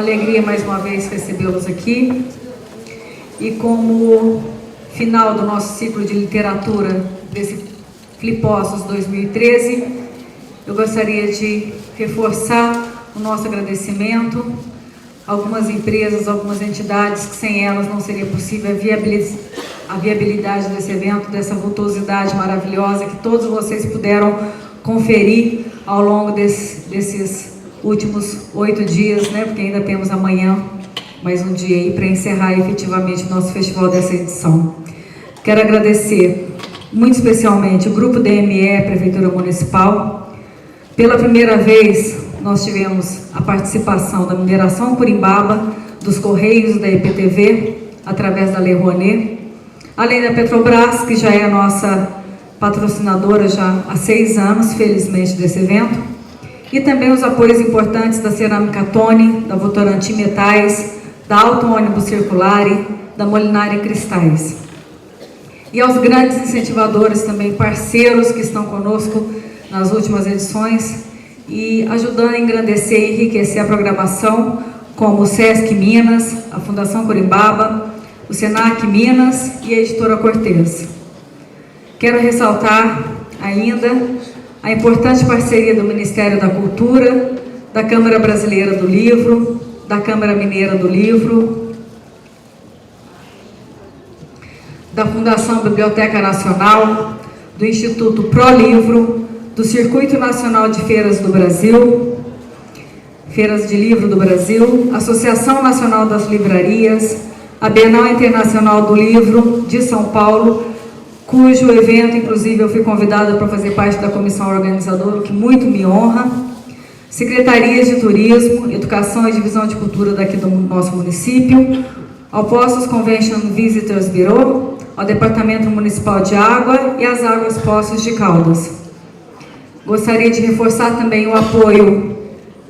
alegria mais uma vez recebê-los aqui. E como final do nosso ciclo de literatura desse Flipossos 2013, eu gostaria de reforçar o nosso agradecimento a algumas empresas, algumas entidades que sem elas não seria possível a viabilidade desse evento, dessa vultuosidade maravilhosa que todos vocês puderam conferir ao longo desses últimos 8 dias, né? Porque ainda temos amanhã mais um dia aí para encerrar efetivamente o nosso festival dessa edição. Quero agradecer muito especialmente o Grupo DME, Prefeitura Municipal. Pela primeira vez, nós tivemos a participação da mineração Curimbaba, dos Correios, da EPTV, através da Lei Rouanet, além da Petrobras, que já é a nossa patrocinadora já há 6 anos, felizmente, desse evento, e também os apoios importantes da Cerâmica Tony, da Votorantim Metais, da Auto Ônibus Circulare, da Molinari Cristais. E aos grandes incentivadores também, parceiros que estão conosco nas últimas edições e ajudando a engrandecer e enriquecer a programação, como o Sesc Minas, a Fundação Curimbaba, o Senac Minas e a Editora Cortez. Quero ressaltar ainda a importante parceria do Ministério da Cultura, da Câmara Brasileira do Livro, da Câmara Mineira do Livro, da Fundação Biblioteca Nacional, do Instituto ProLivro, do Circuito Nacional de Feiras do Brasil, Feiras de Livro do Brasil, Associação Nacional das Livrarias, a Bienal Internacional do Livro de São Paulo, cujo evento, inclusive, eu fui convidada para fazer parte da comissão organizadora, o que muito me honra, Secretarias de Turismo, Educação e Divisão de Cultura daqui do nosso município, ao Poços Convention Visitors Bureau, ao Departamento Municipal de Água e às Águas Poços de Caldas. Gostaria de reforçar também o apoio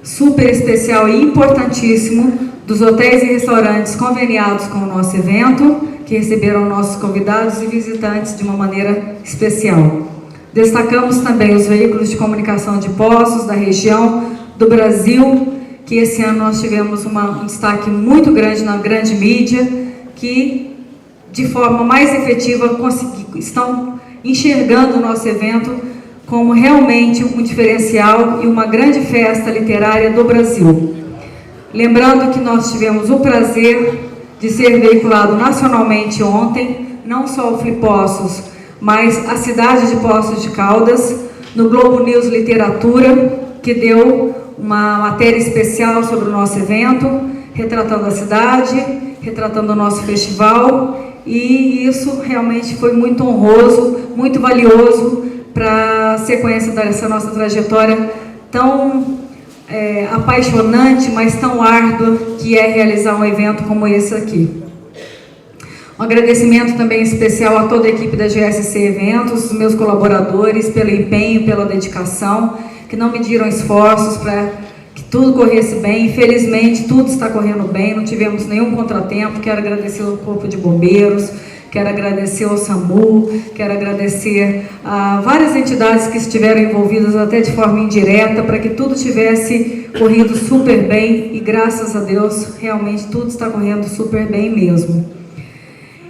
super especial e importantíssimo dos hotéis e restaurantes conveniados com o nosso evento, que receberam nossos convidados e visitantes de uma maneira especial. Destacamos também os veículos de comunicação de Poços, da região, do Brasil, que esse ano nós tivemos um destaque muito grande na grande mídia, que de forma mais efetiva estão enxergando o nosso evento como realmente um diferencial e uma grande festa literária do Brasil. Lembrando que nós tivemos o prazer de ser veiculado nacionalmente ontem, não só o Flipossos, mas a cidade de Poços de Caldas, no Globo News Literatura, que deu uma matéria especial sobre o nosso evento, retratando a cidade, retratando o nosso festival, e isso realmente foi muito honroso, muito valioso para a sequência dessa nossa trajetória tão apaixonante, mas tão árdua, que é realizar um evento como esse aqui. Um agradecimento também especial a toda a equipe da GSC Eventos, os meus colaboradores, pelo empenho, pela dedicação, que não mediram esforços para que tudo corresse bem. Infelizmente, tudo está correndo bem, não tivemos nenhum contratempo. Quero agradecer ao Corpo de Bombeiros, quero agradecer ao SAMU, quero agradecer a várias entidades que estiveram envolvidas até de forma indireta para que tudo tivesse corrido super bem e, graças a Deus, realmente tudo está correndo super bem mesmo.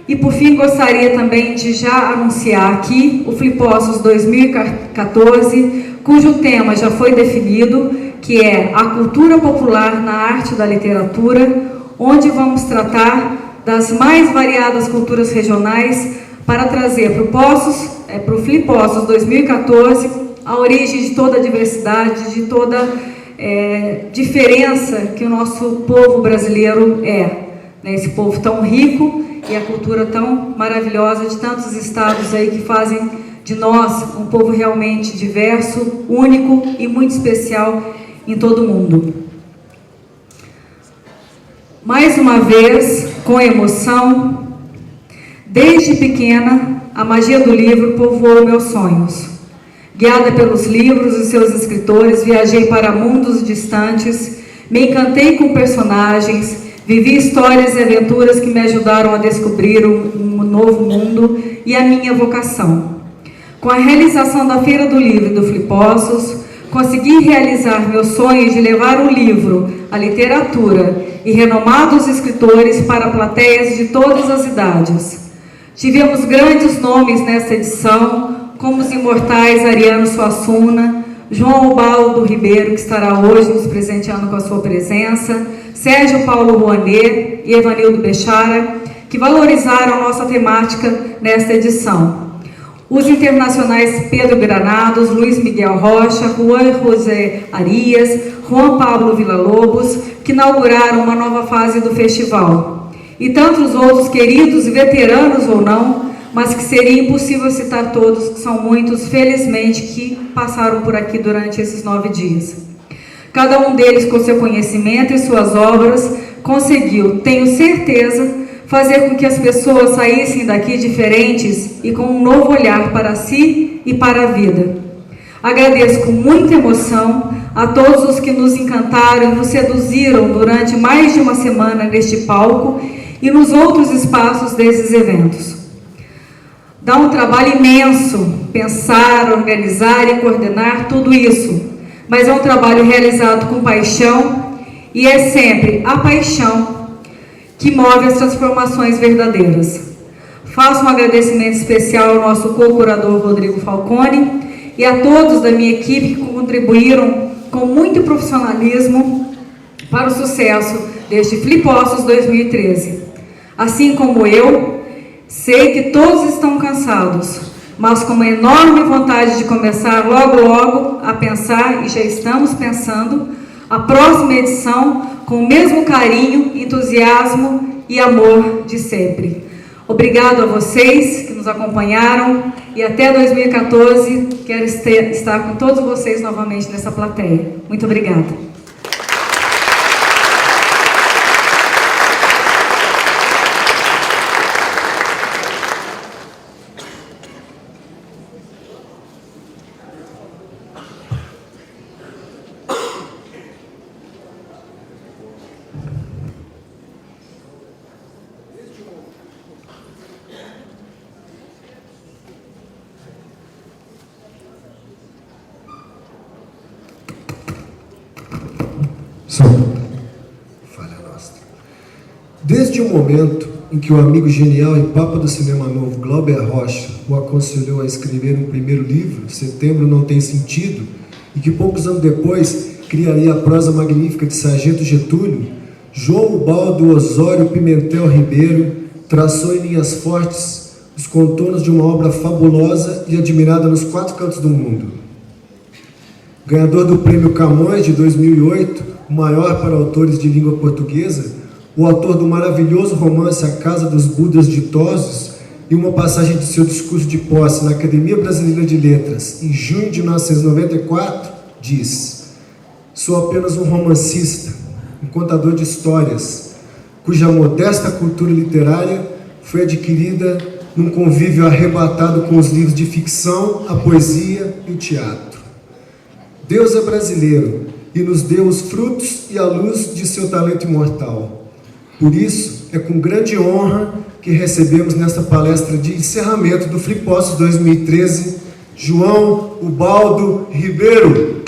E, por fim, gostaria também de já anunciar aqui o Flipossos 2014, cujo tema já foi definido, que é a cultura popular na arte da literatura, onde vamos tratar das mais variadas culturas regionais para trazer para o Flipossos 2014 a origem de toda a diversidade, de toda diferença que o nosso povo brasileiro é, né? Esse povo tão rico e a cultura tão maravilhosa de tantos estados aí que fazem de nós um povo realmente diverso, único e muito especial em todo o mundo. Mais uma vez, com emoção, desde pequena, a magia do livro povoou meus sonhos. Guiada pelos livros e seus escritores, viajei para mundos distantes, me encantei com personagens, vivi histórias e aventuras que me ajudaram a descobrir um novo mundo e a minha vocação. Com a realização da Feira do Livro e do Flipossos, consegui realizar meu sonho de levar o livro, a literatura e renomados escritores para plateias de todas as idades. Tivemos grandes nomes nesta edição, como os imortais Ariano Suassuna, João Ubaldo Ribeiro, que estará hoje nos presenteando com a sua presença, Sérgio Paulo Rouanet e Evanildo Bechara, que valorizaram nossa temática nesta edição. Os internacionais Pedro Granados, Luiz Miguel Rocha, Juan José Arias, Juan Pablo Villa-Lobos, que inauguraram uma nova fase do festival. E tantos outros queridos e veteranos ou não, mas que seria impossível citar todos, que são muitos, felizmente, que passaram por aqui durante esses 9 dias. Cada um deles, com seu conhecimento e suas obras, conseguiu, tenho certeza, fazer com que as pessoas saíssem daqui diferentes e com um novo olhar para si e para a vida. Agradeço com muita emoção a todos os que nos encantaram e nos seduziram durante mais de uma semana neste palco e nos outros espaços desses eventos. Dá um trabalho imenso pensar, organizar e coordenar tudo isso, mas é um trabalho realizado com paixão e é sempre a paixão que move as transformações verdadeiras. Faço um agradecimento especial ao nosso co-curador Rodrigo Falcone e a todos da minha equipe que contribuíram com muito profissionalismo para o sucesso deste Flippostos 2013. Assim como eu, sei que todos estão cansados, mas com uma enorme vontade de começar logo a pensar, e já estamos pensando, a próxima edição com o mesmo carinho, entusiasmo e amor de sempre. Obrigado a vocês que nos acompanharam e até 2014 quero estar com todos vocês novamente nessa plateia. Muito obrigada. Falha nossa. Desde o momento em que o amigo genial e papa do cinema novo, Glauber Rocha, o aconselhou a escrever um primeiro livro, Setembro Não Tem Sentido, e que poucos anos depois criaria a prosa magnífica de Sargento Getúlio, João Ubaldo Osório Pimentel Ribeiro traçou em linhas fortes os contornos de uma obra fabulosa e admirada nos 4 cantos do mundo. Ganhador do Prêmio Camões de 2008, o maior para autores de língua portuguesa, o autor do maravilhoso romance A Casa dos Budas Ditosos, e uma passagem de seu discurso de posse na Academia Brasileira de Letras, em junho de 1994, diz: sou apenas um romancista, um contador de histórias, cuja modesta cultura literária foi adquirida num convívio arrebatado com os livros de ficção, a poesia e o teatro. Deus é brasileiro e nos deu os frutos e a luz de seu talento imortal. Por isso, é com grande honra que recebemos nesta palestra de encerramento do Flippostos 2013, João Ubaldo Ribeiro.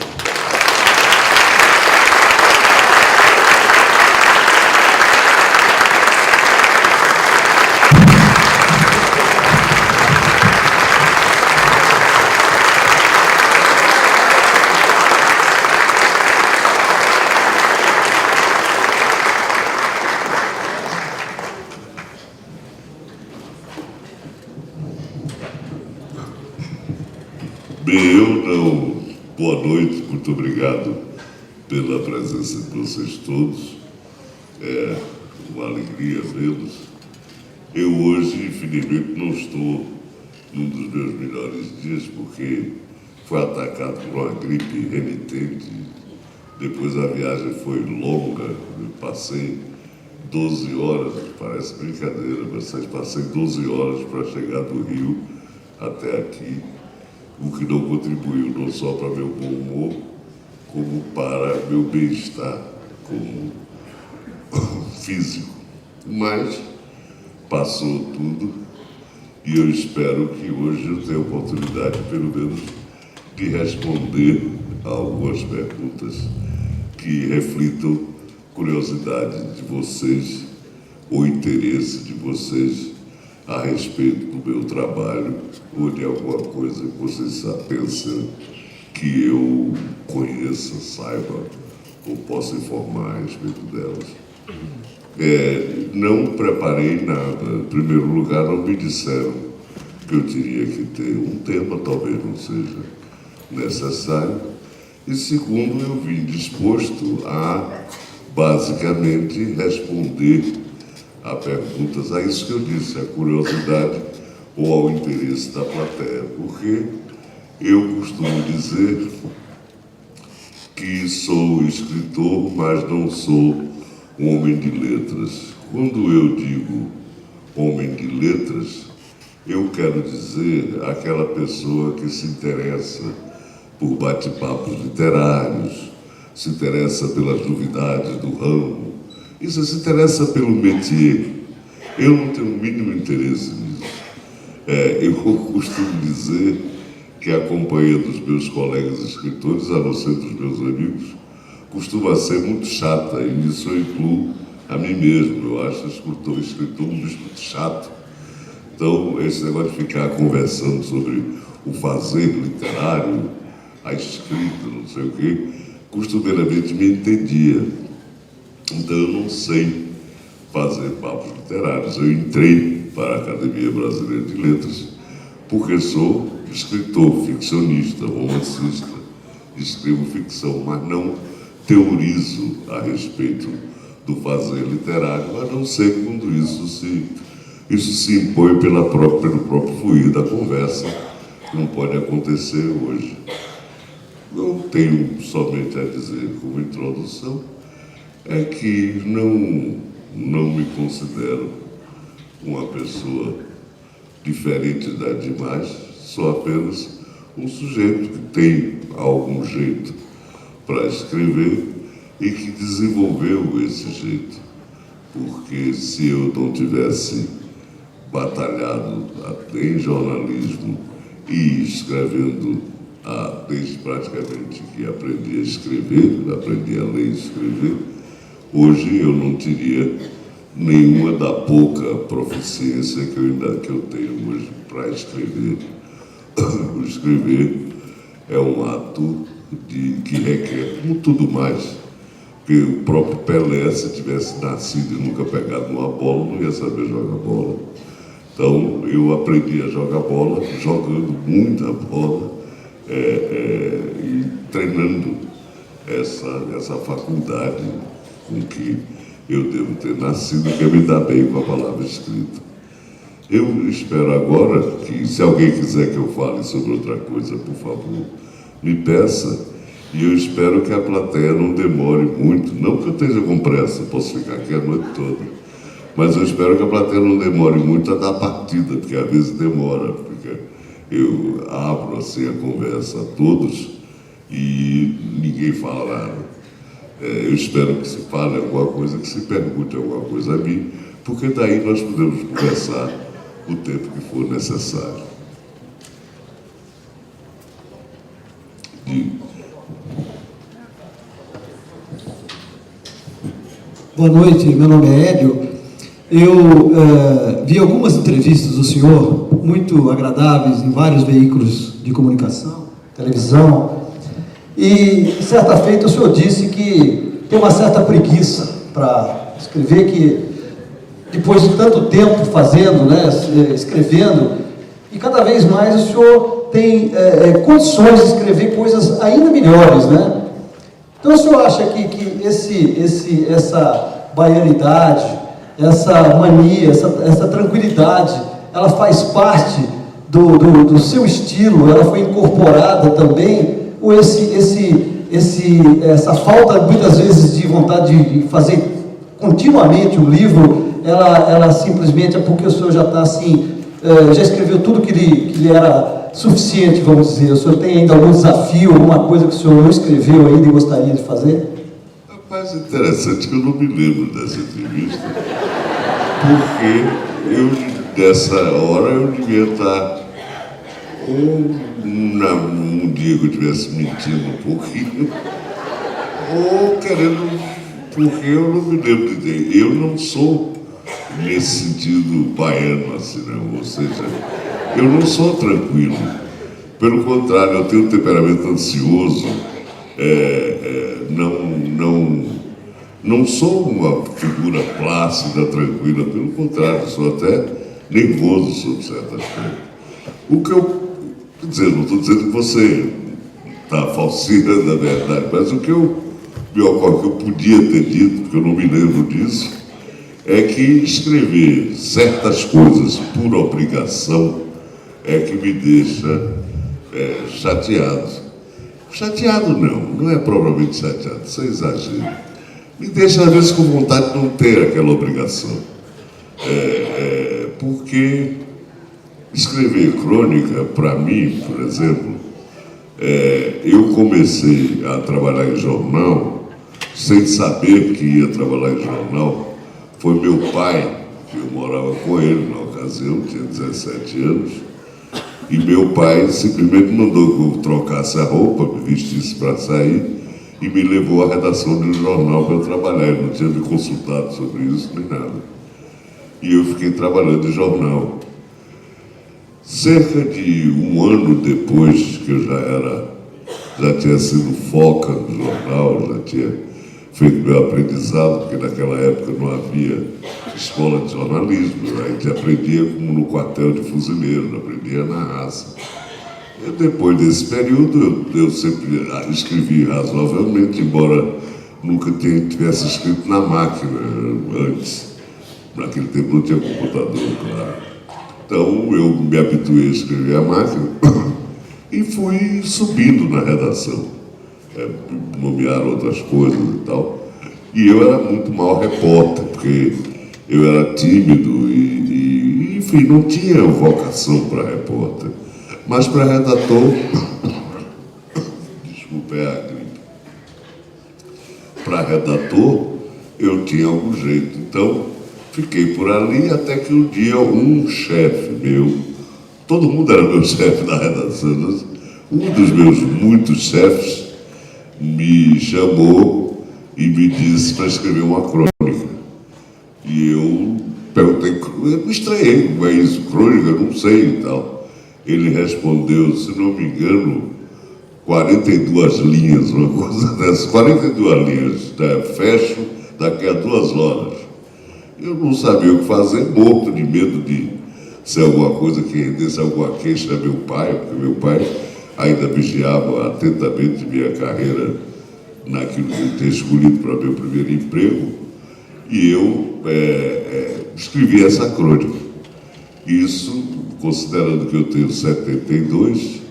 Bem, eu não. Boa noite, muito obrigado pela presença de vocês todos. É uma alegria vê-los. Eu hoje, infelizmente, não estou num dos meus melhores dias, porque fui atacado por uma gripe remitente. Depois a viagem foi longa, eu passei 12 horas, parece brincadeira, mas passei 12 horas para chegar do Rio até aqui, o que não contribuiu não só para meu bom humor, como para meu bem-estar como físico. Mas passou tudo e eu espero que hoje eu tenha a oportunidade, pelo menos, de responder a algumas perguntas que reflitam curiosidade de vocês, ou interesse de vocês a respeito do meu trabalho, ou de alguma coisa que vocês pensam que eu conheça, saiba, ou possa informar a respeito delas. Não preparei nada. Em primeiro lugar, não me disseram que eu teria que ter um tema, talvez não seja necessário. E segundo, eu vim disposto a, basicamente, responder a perguntas, a isso que eu disse, a curiosidade ou ao interesse da plateia. Porque eu costumo dizer que sou escritor, mas não sou um homem de letras. Quando eu digo homem de letras, eu quero dizer aquela pessoa que se interessa por bate-papos literários, se interessa pelas novidades do ramo, isso se interessa pelo métier. Eu não tenho o mínimo interesse nisso. Eu costumo dizer que a companhia dos meus colegas escritores, a não ser dos meus amigos, costuma ser muito chata, e nisso eu incluo a mim mesmo. Eu acho escritor um bicho muito chato. Então, esse negócio de ficar conversando sobre o fazer literário, a escrita, não sei o quê, costumeiramente me entendia. Então, eu não sei fazer papos literários. Eu entrei para a Academia Brasileira de Letras porque sou escritor, ficcionista, romancista, escrevo ficção, mas não teorizo a respeito do fazer literário, a não ser quando isso se impõe pelo próprio fluir da conversa, que não pode acontecer hoje. Eu tenho somente a dizer como introdução é que não me considero uma pessoa diferente das demais, sou apenas um sujeito que tem algum jeito para escrever e que desenvolveu esse jeito. Porque se eu não tivesse batalhado em jornalismo e escrevendo desde praticamente que aprendi a escrever, aprendi a ler e escrever, hoje eu não teria nenhuma da pouca proficiência que eu tenho hoje para escrever. O escrever é um ato que requer, como tudo mais, porque o próprio Pelé, se tivesse nascido e nunca pegado uma bola, não ia saber jogar bola. Então, eu aprendi a jogar bola, jogando muita bola e treinando essa faculdade com que eu devo ter nascido, que é me dar bem com a palavra escrita. Eu espero agora que, se alguém quiser que eu fale sobre outra coisa, por favor, me peça. E eu espero que a plateia não demore muito, não que eu esteja com pressa, posso ficar aqui a noite toda, mas eu espero que a plateia não demore muito a dar partida, porque às vezes demora, porque eu abro assim a conversa a todos e ninguém fala nada. Eu espero que se fale alguma coisa, que se pergunte alguma coisa a mim, porque daí nós podemos conversar o tempo que for necessário. Boa noite, meu nome é Hélio. Eu vi algumas entrevistas do senhor, muito agradáveis, em vários veículos de comunicação, televisão, e, certa feita, o senhor disse que tem uma certa preguiça para escrever, que depois de tanto tempo fazendo, né, escrevendo, e cada vez mais o senhor tem condições de escrever coisas ainda melhores, né? Então o senhor acha que essa baianidade, essa mania, essa tranquilidade, ela faz parte do seu estilo, ela foi incorporada também, ou essa falta muitas vezes de vontade de fazer continuamente o livro, ela simplesmente é porque o senhor já está assim, já escreveu tudo que lhe era suficiente, vamos dizer. O senhor tem ainda algum desafio, alguma coisa que o senhor não escreveu ainda e gostaria de fazer? Rapaz, interessante que eu não me lembro dessa entrevista, porque dessa hora eu devia estar um dia que eu estivesse mentindo um pouquinho, ou querendo Porque eu não me lembro de ter. Eu não sou, nesse sentido, baiano, assim, né? Ou seja, eu não sou tranquilo. Pelo contrário, eu tenho um temperamento ansioso. Não sou uma figura plácida, tranquila. Pelo contrário, sou até nervoso sobre certas coisas. O que eu... Quer dizer, não estou dizendo que você está falseando a verdade, mas o que me ocorre que eu podia ter dito, porque eu não me lembro disso, é que escrever certas coisas por obrigação é que me deixa chateado. Chateado não é propriamente chateado, isso é exagero. Me deixa às vezes com vontade de não ter aquela obrigação. Porque escrever crônica, para mim, por exemplo, eu comecei a trabalhar em jornal sem saber que ia trabalhar em jornal. Foi meu pai, que eu morava com ele na ocasião, tinha 17 anos, e meu pai simplesmente mandou que eu trocasse a roupa, me vestisse para sair, e me levou à redação de um jornal para eu trabalhar. Ele não tinha me consultado sobre isso nem nada. E eu fiquei trabalhando em jornal. Cerca de um ano depois que eu já tinha sido foca no jornal, já tinha feito meu aprendizado, porque naquela época não havia escola de jornalismo, a gente aprendia como no quartel de fuzileiro, não aprendia na raça. E depois desse período, eu sempre escrevi razoavelmente, embora nunca tivesse escrito na máquina antes. Naquele tempo não tinha computador, claro. Então eu me habituei a escrever a máquina e fui subindo na redação. Nomearam outras coisas e tal. E eu era muito mau repórter, porque eu era tímido e enfim, não tinha vocação para repórter. Mas para redator, desculpa, é a gripe. Para redator, eu tinha algum jeito. Então, fiquei por ali até que um dia um chefe meu, todo mundo era meu chefe na redação, um dos meus muitos chefes me chamou e me disse para escrever uma crônica. E eu perguntei, eu me estranhei, mas crônica, não sei e tal. Ele respondeu, se não me engano, 42 linhas, uma coisa dessas, 42 linhas, fecho daqui a 2 horas. Eu não sabia o que fazer, morto de medo de ser alguma coisa que rendesse alguma queixa a meu pai, porque meu pai ainda vigiava atentamente minha carreira naquilo que eu tinha escolhido para meu primeiro emprego, e eu escrevi essa crônica. Isso, considerando que eu tenho 72,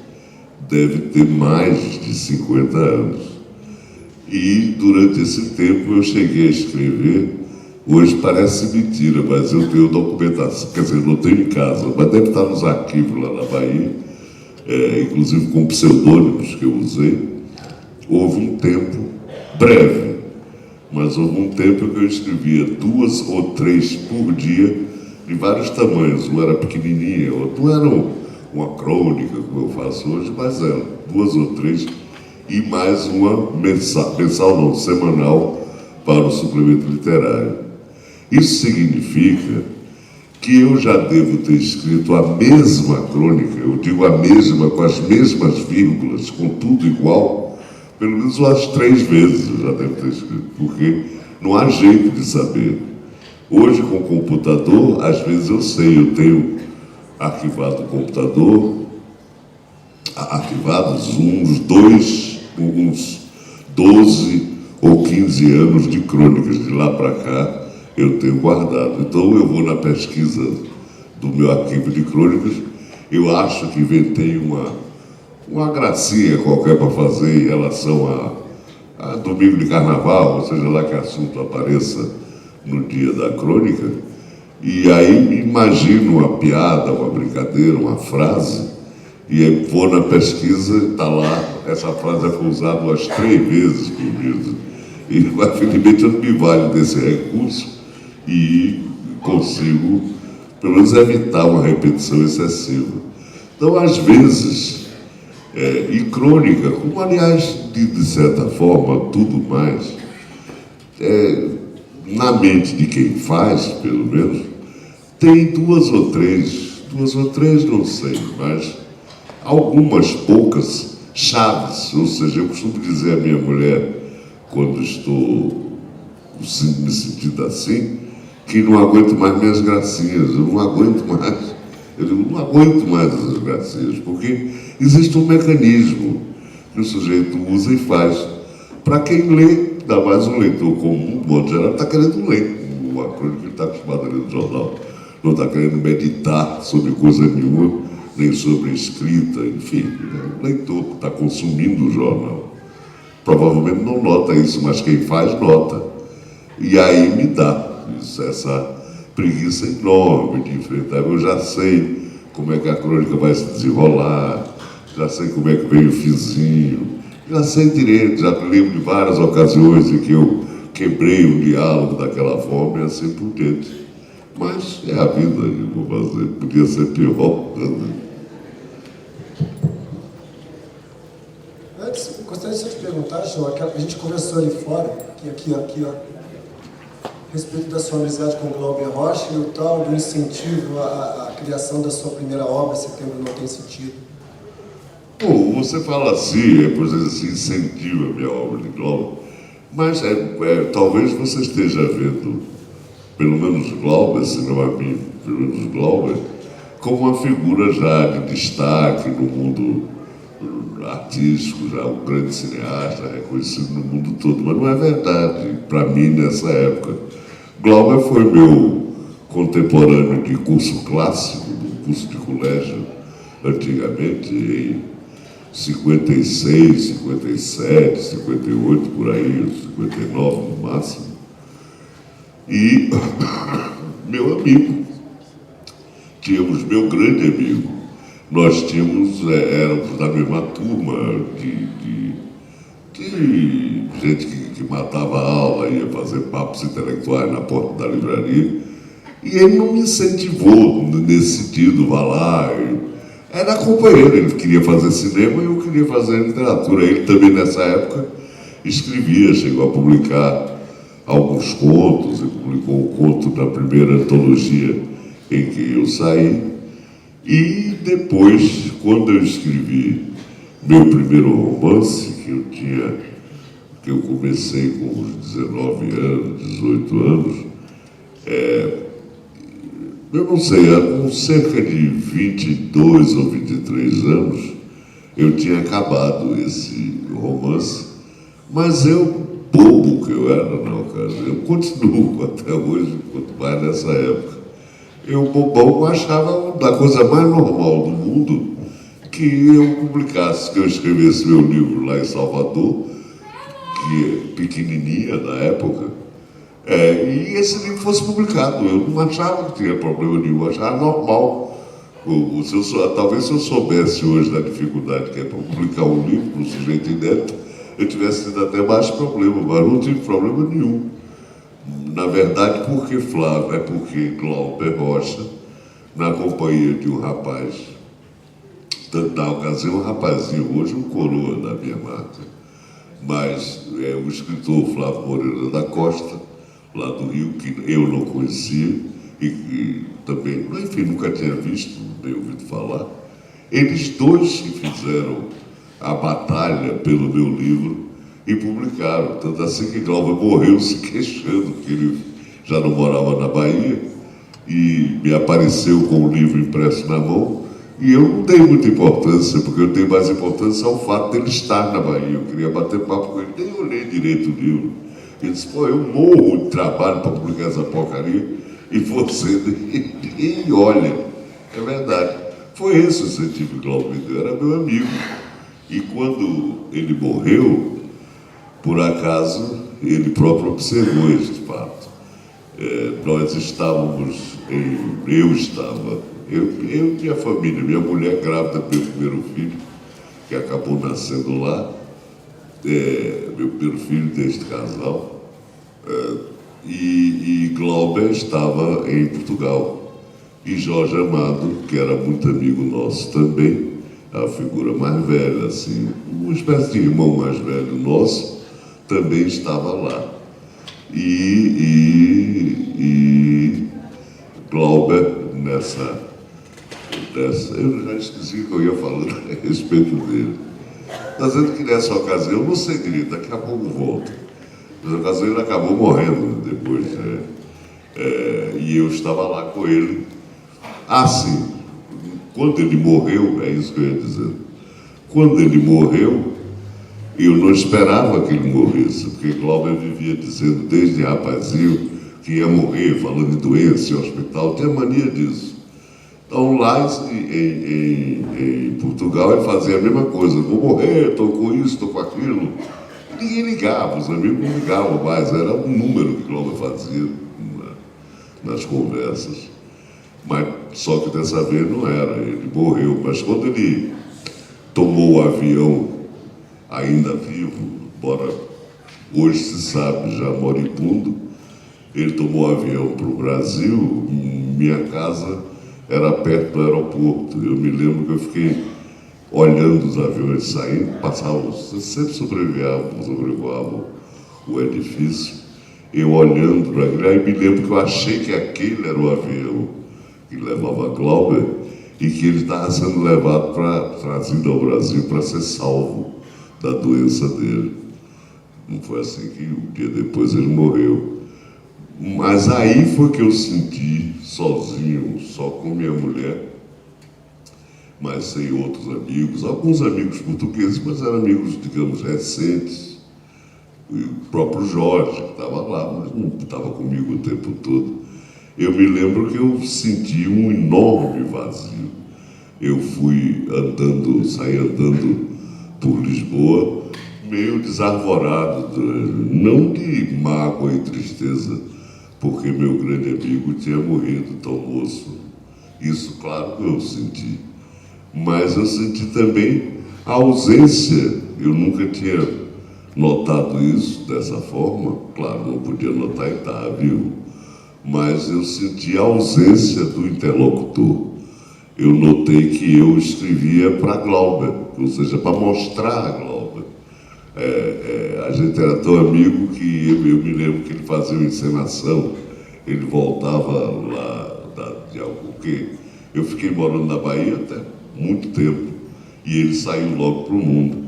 deve ter mais de 50 anos. E durante esse tempo eu cheguei a escrever. Hoje parece mentira, mas eu tenho documentação, quer dizer, não tenho em casa, mas deve estar nos arquivos lá na Bahia, inclusive com pseudônimos que eu usei. Houve um tempo breve, mas houve um tempo que eu escrevia 2 ou 3 por dia, de vários tamanhos. Uma era pequenininha, outra não era uma crônica, como eu faço hoje, mas eram 2 ou 3, e mais uma mensal não, semanal, para o suplemento literário. Isso significa que eu já devo ter escrito a mesma crônica, eu digo a mesma, com as mesmas vírgulas, com tudo igual, pelo menos umas 3 vezes eu já devo ter escrito, porque não há jeito de saber. Hoje, com o computador, às vezes eu sei, eu tenho arquivado o computador, arquivados uns 12 ou 15 anos de crônicas, de lá para cá eu tenho guardado. Então eu vou na pesquisa do meu arquivo de crônicas, eu acho que inventei uma gracinha qualquer para fazer em relação a domingo de carnaval, ou seja lá que assunto apareça no dia da crônica, e aí imagino uma piada, uma brincadeira, uma frase, e aí vou na pesquisa e está lá, essa frase foi usada umas 3 vezes por dia. E, infelizmente, eu não me valho desse recurso e consigo, pelo menos, evitar uma repetição excessiva. Então, às vezes, e crônica, como, aliás, de certa forma, tudo mais, na mente de quem faz, pelo menos, tem duas ou três, não sei, mas algumas poucas chaves. Ou seja, eu costumo dizer à minha mulher, quando estou me sentindo assim, que não aguento mais minhas gracinhas, eu não aguento mais. Eu digo, não aguento mais essas gracinhas, porque existe um mecanismo que o sujeito usa e faz. Para quem lê, ainda mais um leitor comum, de modo geral, está querendo ler. Uma coisa que ele está acostumado a ler no jornal. Não está querendo meditar sobre coisa nenhuma, nem sobre escrita, enfim. O leitor que está consumindo o jornal provavelmente não nota isso, mas quem faz, nota. E aí me dá essa preguiça enorme de enfrentar. Eu já sei como é que a crônica vai se desenrolar, já sei como é que vem o fiozinho, já sei direito, já me lembro de várias ocasiões em que eu quebrei o diálogo daquela forma e assim por diante. Mas é a vida, eu vou fazer, podia ser pior. Antes, gostaria de te perguntar, João, a gente conversou ali fora, aqui, ó, a respeito da sua amizade com o Glauber Rocha e o tal do incentivo à criação da sua primeira obra, Setembro Não Tem Sentido. Bom, você fala assim, por exemplo, assim, incentiva a minha obra de Glauber, mas talvez você esteja vendo, pelo menos Glauber, se não a mim, pelo menos Glauber, como uma figura já de destaque no mundo artístico, já um grande cineasta, reconhecido no mundo todo, mas não é verdade, para mim, nessa época. Glauber foi meu contemporâneo de curso clássico, do curso de colégio, antigamente, em 56, 57, 58, por aí, 59 no máximo. E meu amigo, tínhamos meu grande amigo, nós tínhamos, éramos da mesma turma de gente que matava a aula, ia fazer papos intelectuais na porta da livraria, e ele não me incentivou nesse sentido, vá lá. Era companheiro, ele queria fazer cinema e eu queria fazer literatura. Ele também, nessa época, escrevia, chegou a publicar alguns contos, ele publicou um conto da primeira antologia em que eu saí. E depois, quando eu escrevi meu primeiro romance, que eu comecei com uns 19 anos, 18 anos, eu não sei, com cerca de 22 ou 23 anos, eu tinha acabado esse romance, mas eu, bobo que eu era na ocasião, eu continuo até hoje, quanto mais nessa época, eu, bobão, achava a coisa mais normal do mundo que eu publicasse, que eu escrevesse meu livro lá em Salvador, que é pequenininha na época, e esse livro fosse publicado. Eu não achava que tinha problema nenhum, eu achava normal. Talvez se eu soubesse hoje da dificuldade que é para publicar um livro para um sujeito inédito, eu tivesse tido até mais problema, mas não tive problema nenhum. Na verdade, por que Flávio? É porque Glauber Rocha, na companhia de um rapaz, na ocasião um rapazinho, hoje um coroa da minha marca, mas o escritor Flávio Moreira da Costa, lá do Rio, que eu não conhecia e também, enfim, nunca tinha visto, nem ouvido falar. Eles dois que fizeram a batalha pelo meu livro e publicaram. Tanto assim que Glauber morreu se queixando, que ele já não morava na Bahia e me apareceu com o livro impresso na mão. E eu não dei muita importância, porque eu dei mais importância ao fato dele estar na Bahia. Eu queria bater papo com ele, nem olhei direito o livro. Ele disse, pô, eu morro de trabalho para publicar essa porcaria e você nem olha. É verdade. Foi esse o incentivo que o Glauber me deu, era meu amigo. E quando ele morreu, por acaso, ele próprio observou este fato. Nós estávamos, eu e minha família, minha mulher grávida do meu primeiro filho, que acabou nascendo lá, meu primeiro filho deste casal, e Glauber estava em Portugal. E Jorge Amado, que era muito amigo nosso também, a figura mais velha, assim, uma espécie de irmão mais velho nosso, também estava lá. e Glauber eu já esqueci o que eu ia falando a respeito dele. Está dizendo que nessa ocasião, não sei direito, daqui a pouco volto. Nessa ocasião ele acabou morrendo depois, né? E eu estava lá com ele. Sim, quando ele morreu, é isso que eu ia dizer. Quando ele morreu, eu não esperava que ele morresse, porque Glauber vivia dizendo desde rapazinho que ia morrer, falando em doença, em hospital, tinha mania disso. Então lá em Portugal ele fazia a mesma coisa, vou morrer, estou com isso, estou com aquilo. Ninguém ligava, os amigos não ligavam mais, era um número que Glauber fazia nas conversas. Mas só que dessa vez não era, ele morreu. Mas quando ele tomou o avião, ainda vivo, embora hoje se sabe, já moribundo, ele tomou o avião para o Brasil, minha casa era perto do aeroporto. Eu me lembro que eu fiquei olhando os aviões saindo, passavam, sempre sobrevoavam o edifício, eu olhando para ele, aí me lembro que eu achei que aquele era o avião que levava Glauber e que ele estava sendo trazido ao Brasil para ser salvo da doença dele. Não foi assim que um dia depois ele morreu. Mas aí foi que eu senti, sozinho, só com minha mulher, mas sem outros amigos, alguns amigos portugueses, mas eram amigos, digamos, recentes. O próprio Jorge, que estava lá, mas não estava comigo o tempo todo. Eu me lembro que eu senti um enorme vazio. Eu saí andando por Lisboa, meio desarvorado, não de mágoa e tristeza, porque meu grande amigo tinha morrido tão moço. Isso, claro, que eu senti. Mas eu senti também a ausência. Eu nunca tinha notado isso dessa forma. Claro, não podia notar e estava vivo. Mas eu senti a ausência do interlocutor. Eu notei que eu escrevia para Glauber, ou seja, para mostrar a Glauber. A gente era tão amigo que eu me lembro que ele fazia uma encenação, ele voltava lá de algo que eu fiquei morando na Bahia até muito tempo e ele saiu logo para o mundo.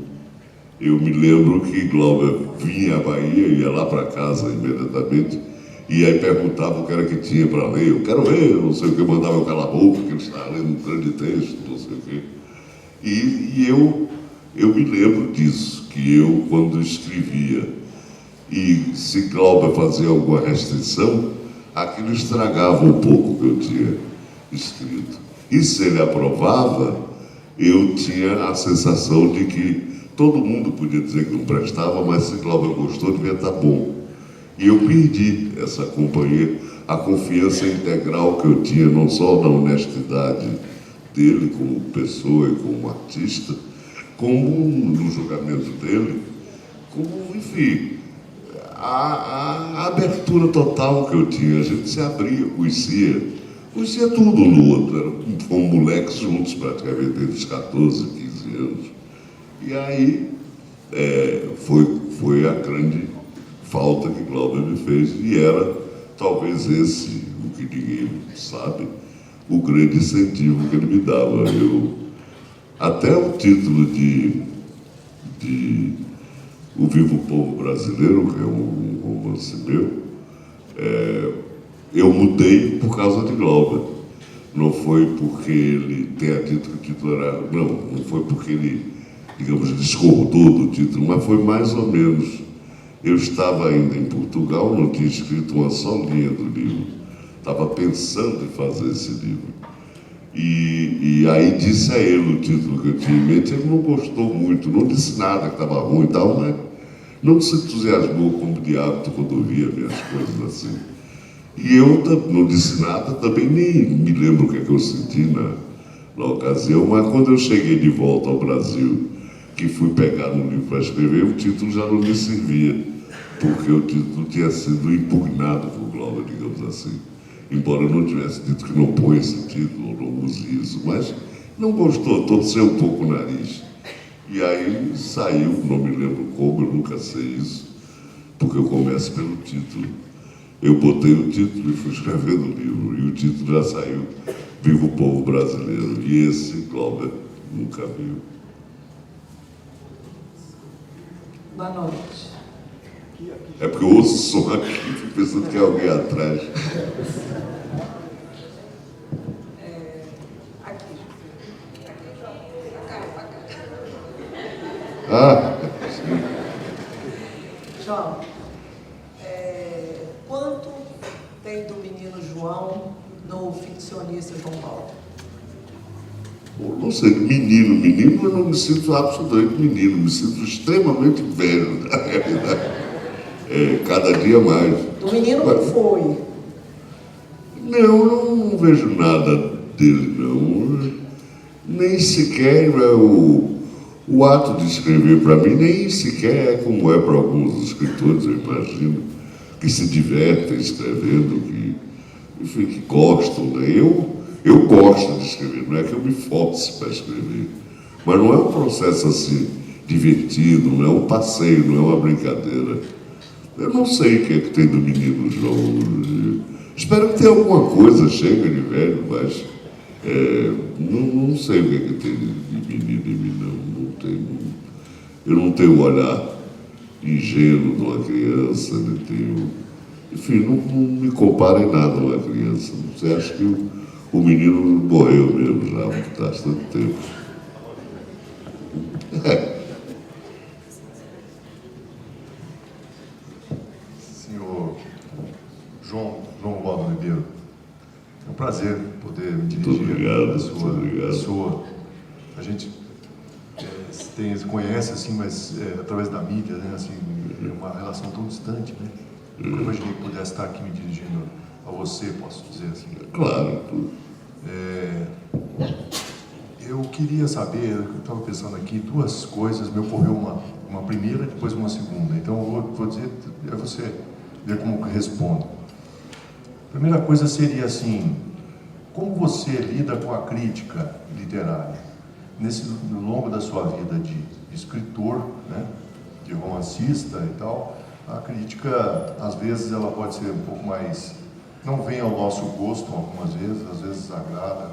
Eu me lembro que Glauber vinha à Bahia, ia lá para casa imediatamente e aí perguntava o que era que tinha para ler. Eu quero ler, não sei o que, mandava eu calar a boca, que ele estava lendo um grande texto, não sei o quê. E eu me lembro disso, que eu, quando escrevia, e se Glauber fazia alguma restrição, aquilo estragava um pouco o que eu tinha escrito. E se ele aprovava, eu tinha a sensação de que todo mundo podia dizer que não prestava, mas se Glauber gostou, devia estar bom. E eu perdi essa companhia, a confiança integral que eu tinha, não só na honestidade dele como pessoa e como artista, como no julgamento dele, como, enfim, a abertura total que eu tinha. A gente se abria, conhecia tudo no outro. Fomos moleques juntos praticamente, desde os 14, 15 anos. E aí foi a grande falta que Glauber me fez, e era talvez esse, o que ninguém sabe, o grande incentivo que ele me dava. Até o título de O Vivo Povo Brasileiro, que é um romance meu, eu mudei por causa de Glauber. Não foi porque ele tenha dito que o título era... Não foi porque ele, digamos, discordou do título, mas foi mais ou menos. Eu estava ainda em Portugal, não tinha escrito uma só linha do livro. Estava pensando em fazer esse livro. E aí disse a ele o título que eu tinha em mente. Ele não gostou muito, não disse nada que estava ruim e tal, mas não se entusiasmou como de hábito quando via minhas coisas assim. E eu não disse nada, também nem me lembro o que é que eu senti na ocasião, mas quando eu cheguei de volta ao Brasil, que fui pegar no livro para escrever, o título já não me servia, porque o título tinha sido impugnado por Glauber, digamos assim. Embora eu não tivesse dito que não põe esse título, ou não use isso, mas não gostou, torceu um pouco o nariz. E aí saiu, não me lembro como, eu nunca sei isso, porque eu começo pelo título. Eu botei o título e fui escrevendo o livro, e o título já saiu, Viva o Povo Brasileiro, e esse, Glauber, nunca viu. Boa noite. É porque eu ouço o som aqui, fico pensando que é alguém atrás. Ah, sim. João, quanto tem do menino João no ficcionista João Paulo? Eu não sei, menino, eu não me sinto absolutamente menino, me sinto extremamente velho, na realidade. Cada dia mais. Do menino não foi. Não, eu não vejo nada dele, não. Nem sequer o ato de escrever para mim, nem sequer é como é para alguns escritores, eu imagino, que se divertem escrevendo, enfim, que gostam, né? Eu gosto de escrever, não é que eu me force para escrever, mas não é um processo assim divertido, não é um passeio, não é uma brincadeira. Eu não sei o que é que tem do menino João. Espero que tenha alguma coisa, chega de velho, mas não sei o que é que tem de menino em mim, não tenho. Eu não tenho o olhar ingênuo de uma criança, nem tenho. Enfim, não me compara em nada a uma criança. Você acha que o menino morreu mesmo já há bastante tempo. Senhor João Waldo Ribeiro, é um prazer poder me dirigir Muito obrigado, à sua muito obrigado. pessoa. A gente se conhece assim, mas através da mídia, né? Assim, é uma relação tão distante, né? Eu nunca imaginei que pudesse estar aqui me dirigindo a você, posso dizer assim. Claro. Eu queria saber, eu estava pensando aqui, duas coisas, me ocorreu uma primeira, depois uma segunda. Então eu vou dizer, é você ver como que respondo. A primeira coisa seria assim, como você lida com a crítica literária? No longo da sua vida de escritor, né, de romancista e tal, a crítica, às vezes, ela pode ser um pouco mais... não vem ao nosso gosto algumas vezes, às vezes desagrada.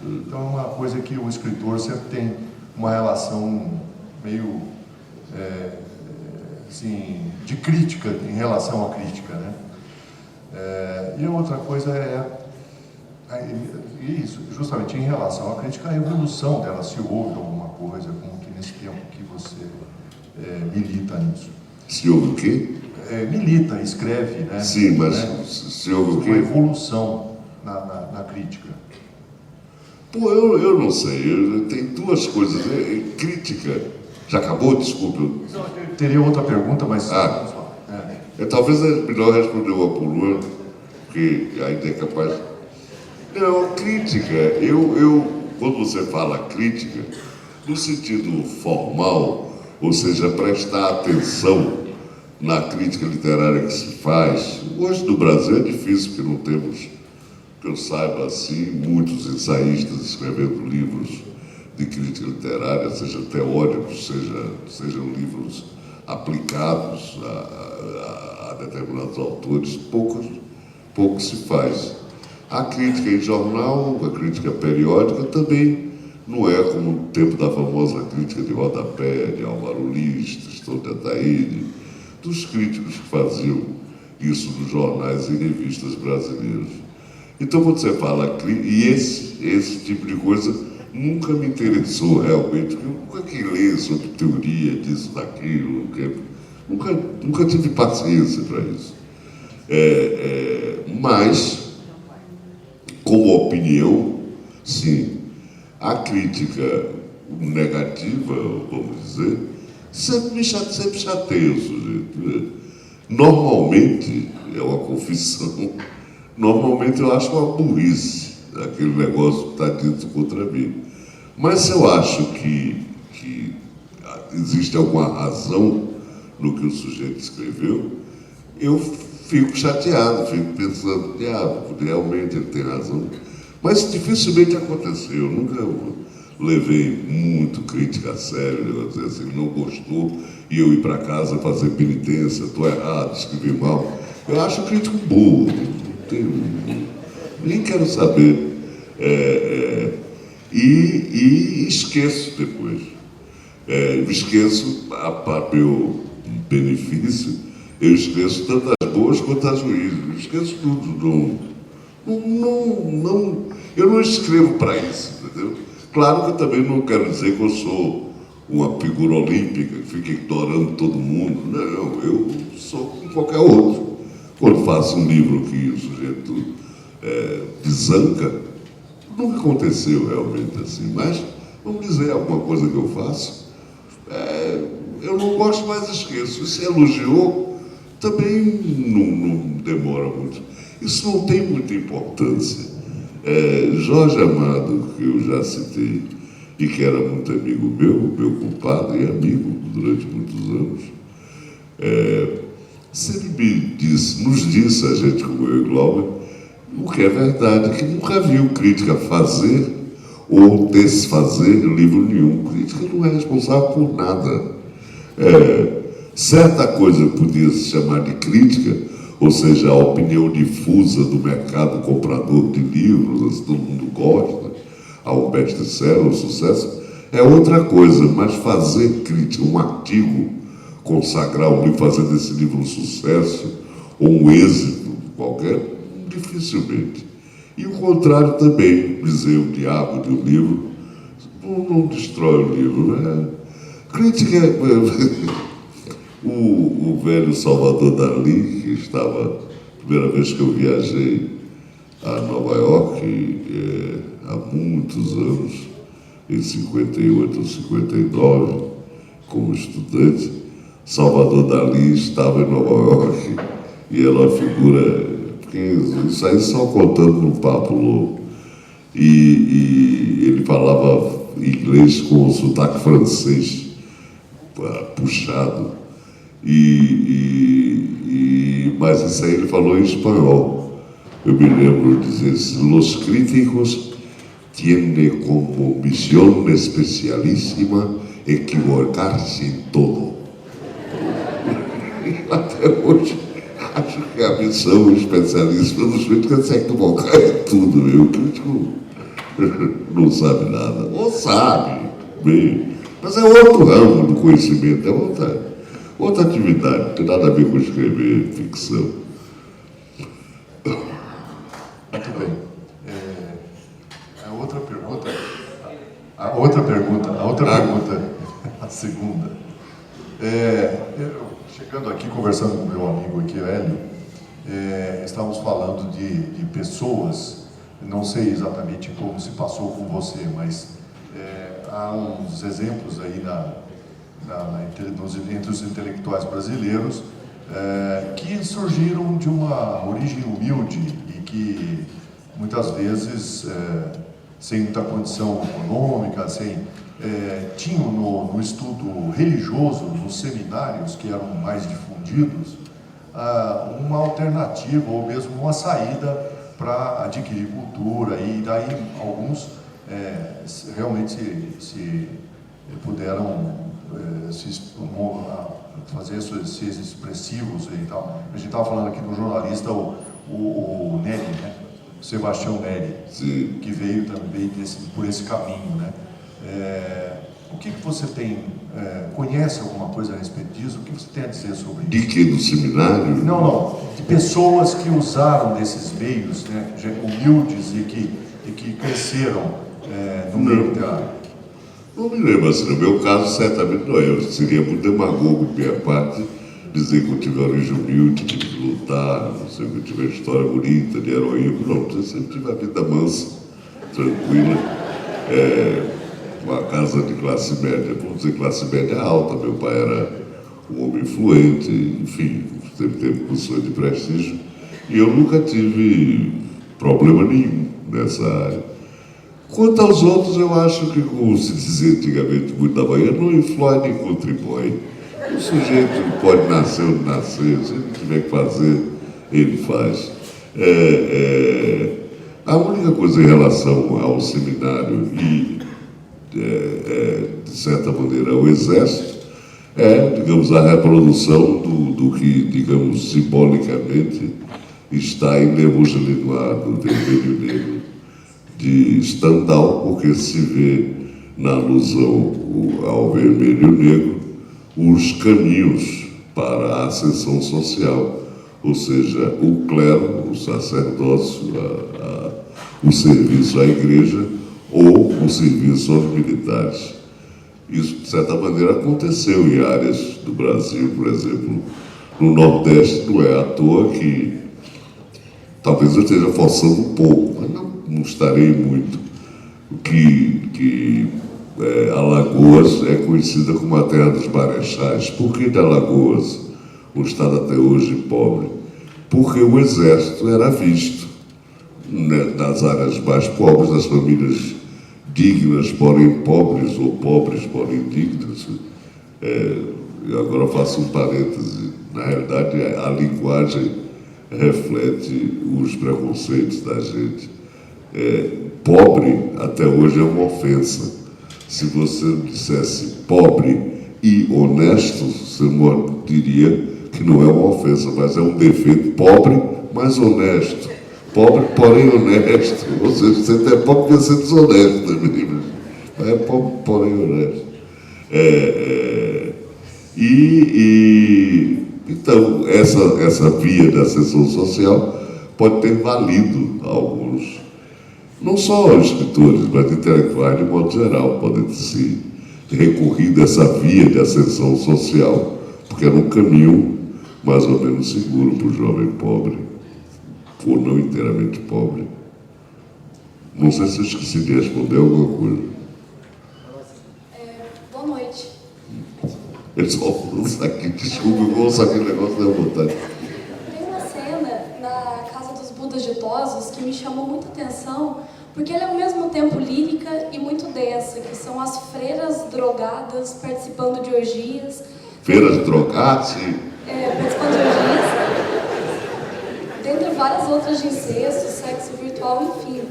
Então é uma coisa que o escritor sempre tem uma relação meio, assim, de crítica em relação à crítica, né? E a outra coisa isso, justamente em relação à crítica, a evolução dela, se houve alguma coisa, como que nesse tempo que você milita nisso. Se houve o quê? Milita, escreve, né? Sim, mas né? se houve o Uma quê? evolução na crítica. Pô, eu não sei, tem duas coisas. Crítica, já acabou? Desculpa. Eu teria outra pergunta, mas... Talvez é melhor responder uma por uma, porque ainda é capaz... Não, crítica, quando você fala crítica, no sentido formal, ou seja, prestar atenção na crítica literária que se faz, hoje no Brasil é difícil, porque não temos, que eu saiba assim, muitos ensaístas escrevendo livros de crítica literária, seja teóricos, sejam livros aplicados a determinados autores, pouco se faz. A crítica em jornal, a crítica periódica também não é como no tempo da famosa crítica de rodapé, de Álvaro Lins, Tristão de Ataíde, dos críticos que faziam isso nos jornais e revistas brasileiros. Então, quando você fala e esse tipo de coisa nunca me interessou realmente, porque eu nunca quis ler sobre teoria disso, daquilo, nunca tive paciência para isso. Mas, como opinião, sim, a crítica negativa, vamos dizer, sempre chateia o sujeito. Normalmente, é uma confissão, normalmente eu acho uma burrice aquele negócio que está dito contra mim. Mas se eu acho que existe alguma razão no que o sujeito escreveu, eu fico chateado, fico pensando, realmente ele tem razão. Mas dificilmente aconteceu, eu nunca levei muito crítica a sério, dizer assim, não gostou, e eu ir para casa fazer penitência, estou errado, escrevi mal. Eu acho o crítico burro, nem quero saber. E esqueço depois. Esqueço, a meu benefício, eu esqueço tanto as boas quanto as ruins. Eu esqueço tudo. Eu não escrevo para isso, entendeu? Claro que eu também não quero dizer que eu sou uma figura olímpica, que fica ignorando todo mundo. Não, eu sou como qualquer outro. Quando faço um livro que o sujeito desanca, nunca aconteceu realmente assim, mas vamos dizer alguma coisa que eu faço, eu não gosto, mas esqueço. E se elogiou, também não demora muito. Isso não tem muita importância. Jorge Amado, que eu já citei, e que era muito amigo meu compadre e amigo durante muitos anos, se ele nos disse, a gente como eu e Glauber, o que é verdade, que nunca viu crítica fazer ou desfazer livro nenhum. Crítica não é responsável por nada. Certa coisa podia se chamar de crítica, ou seja, a opinião difusa do mercado comprador de livros, todo mundo gosta, ao best-seller, ao sucesso, é outra coisa, mas fazer crítica, um artigo, consagrar um livro, fazer desse livro um sucesso, ou um êxito qualquer, dificilmente. E o contrário também, dizer o diabo de um livro, não destrói o livro. Crítica o velho Salvador Dalí, que estava, a primeira vez que eu viajei a Nova York, há muitos anos, em 58 ou 59, como estudante, Salvador Dalí estava em Nova York e era uma figura, porque isso aí só contando no papo louco, e ele falava inglês com sotaque francês puxado, mas isso aí ele falou em espanhol. Eu me lembro de dizer assim: los críticos tienen como misión especialísima equivocar-se em todo. E até hoje acho que a missão especialíssima dos críticos é equivocar em tudo. O crítico não sabe nada, ou sabe bem, mas é outro ramo do conhecimento, é outra atividade, não tem nada a ver com escrever ficção. Muito bem. A outra pergunta, a segunda. Chegando aqui, conversando com o meu amigo aqui, Hélio, estávamos falando de pessoas, não sei exatamente como se passou com você, mas há uns exemplos aí entre os intelectuais brasileiros que surgiram de uma origem humilde e que muitas vezes, sem muita condição econômica, tinham no estudo religioso, nos seminários que eram mais difundidos, uma alternativa ou mesmo uma saída para adquirir cultura, e daí alguns realmente se puderam fazer esses expressivos e tal. A gente estava falando aqui do jornalista, o Neri, né? Sebastião Neri, que veio também por esse caminho, né? O que você tem, conhece alguma coisa a respeito disso? O que você tem a dizer sobre isso? De que? Do seminário? Não, de pessoas que usaram desses meios, né, humildes e que cresceram no meio literário. Não me lembro assim, no meu caso, certamente não é. Eu seria muito demagogo de minha parte dizer que eu tive origem humilde, tive que lutar, não sei, que eu tive uma história bonita de heroísmo. Não, eu sempre tive a vida mansa, tranquila. Uma casa de classe média, vamos dizer classe média alta. Meu pai era um homem influente, enfim, sempre teve posições de prestígio. E eu nunca tive problema nenhum nessa área. Quanto aos outros, eu acho que, como se dizia antigamente muito da Bahia, não influi nem contribui. O sujeito pode nascer ou não nascer, se ele tiver que fazer, ele faz. A única coisa em relação ao seminário e, de certa maneira, ao Exército, é, digamos, a reprodução do que, digamos, simbolicamente está em Nebuchadnezzar no Vermelho e Negro de Stendhal, porque se vê na alusão ao Vermelho e Negro os caminhos para a ascensão social, ou seja, o clero, o sacerdócio, o serviço à igreja ou o serviço aos militares. Isso, de certa maneira, aconteceu em áreas do Brasil, por exemplo, no Nordeste. Não é à toa que, talvez eu esteja forçando um pouco, mas não estarei muito, que Alagoas é conhecida como a terra dos marechais. Por que de Alagoas, um estado até hoje pobre? Porque o exército era visto, né, nas áreas mais pobres, das famílias dignas, porém pobres, ou pobres, porém dignas. Eu agora faço um parêntese. Na realidade, a linguagem reflete os preconceitos da gente. Pobre, até hoje, é uma ofensa. Se você dissesse pobre e honesto, você diria que não é uma ofensa, mas é um defeito. Pobre, mas honesto. Pobre, porém honesto. Ou seja, você até pobre porque ser desonesto também. Mas é pobre, porém honesto. Então, essa via da ascensão social pode ter valido a alguns, não só escritores, mas intelectuais de modo geral, podem se recorrido a essa via de ascensão social, porque era um caminho mais ou menos seguro para o jovem pobre, ou não inteiramente pobre. Não sei se eu esqueci de responder alguma coisa. Boa noite. Eles vão lançar aqui, desculpa, eu vou lançar aquele negócio da vontade. Tem uma cena na Casa dos Budas Ditosos que me chamou muita atenção, porque ela é ao mesmo tempo lírica e muito densa, que são as freiras drogadas participando de orgias. Feiras drogadas, sim. Participando de orgias, dentre várias outras de incesto, sexo virtual, enfim.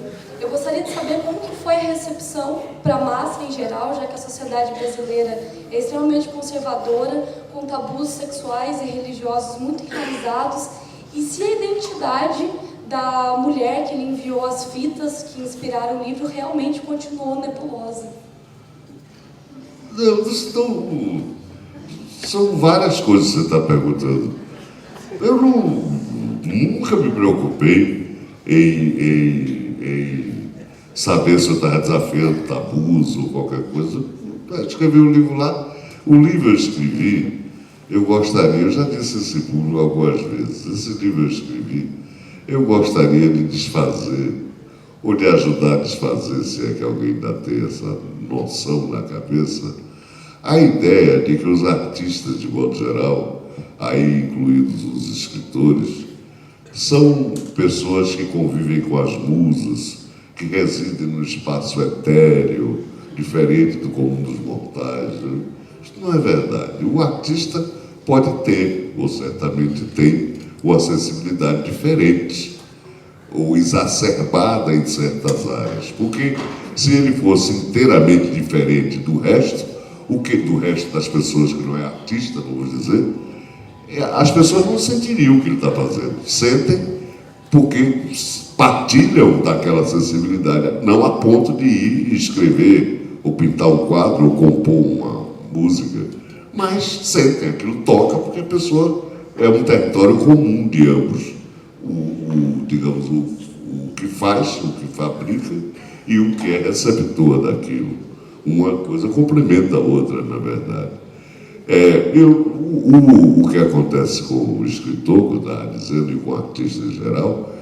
Eu gostaria de saber como que foi a recepção para a massa em geral, já que a sociedade brasileira é extremamente conservadora, com tabus sexuais e religiosos muito enraizados, e se a identidade da mulher que lhe enviou as fitas que inspiraram o livro realmente continuou nebulosa. Não, são várias coisas que você está perguntando. Eu nunca me preocupei em saber se eu estava desafiando tabus ou qualquer coisa. Eu escrevi um livro lá. O livro eu escrevi, eu já disse esse público algumas vezes, esse livro eu escrevi, eu gostaria de desfazer, ou de ajudar a desfazer, se é que alguém ainda tem essa noção na cabeça, a ideia de que os artistas, de modo geral, aí incluídos os escritores, são pessoas que convivem com as musas, que residem no espaço etéreo, diferente do comum dos mortais. Né? Isso não é verdade. O artista pode ter, ou certamente tem, uma sensibilidade diferente, ou exacerbada em certas áreas. Porque se ele fosse inteiramente diferente do resto, do resto das pessoas que não é artista, vamos dizer, as pessoas não sentiriam o que ele está fazendo. Sentem porque partilham daquela sensibilidade, não a ponto de ir escrever, ou pintar um quadro, ou compor uma música, mas sentem, aquilo toca, porque a pessoa é um território comum de ambos. Digamos, o que faz, o que fabrica e o que é receptor daquilo. Uma coisa complementa a outra, na verdade. O que acontece com o escritor, que eu estava dizendo, e com o artista em geral,